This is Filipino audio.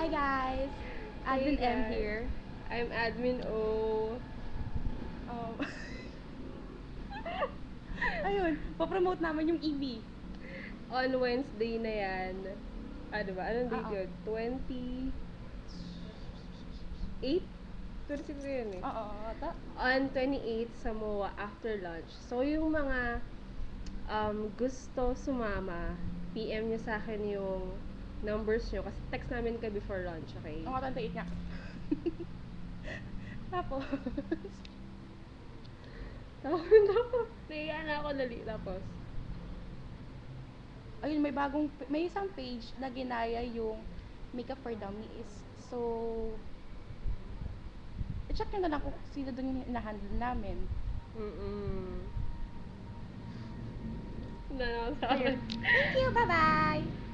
Hi guys! Hey Admin M guys, here. I'm Admin O. Um, ayun, papromote namin yung EB. On Wednesday na yan. Ba? Anong date Oo. yun? 28? 26 yun eh. Oo, On 28 sa MOA after lunch. So, yung mga gusto sumama, PM nyo sa akin yung numbers nyo. Kasi text namin kayo before lunch, okay? Mga 28 nga. Tapos, Tapos, nahiya na ako dali. Tapos, ayun, may isang page na ginaya yung Makeup for Dummies. So, i-check nyo na lang kung sino dun yung ina-handle namin. mm-mm. Na naman sa Ayun. akin. Thank you, bye-bye!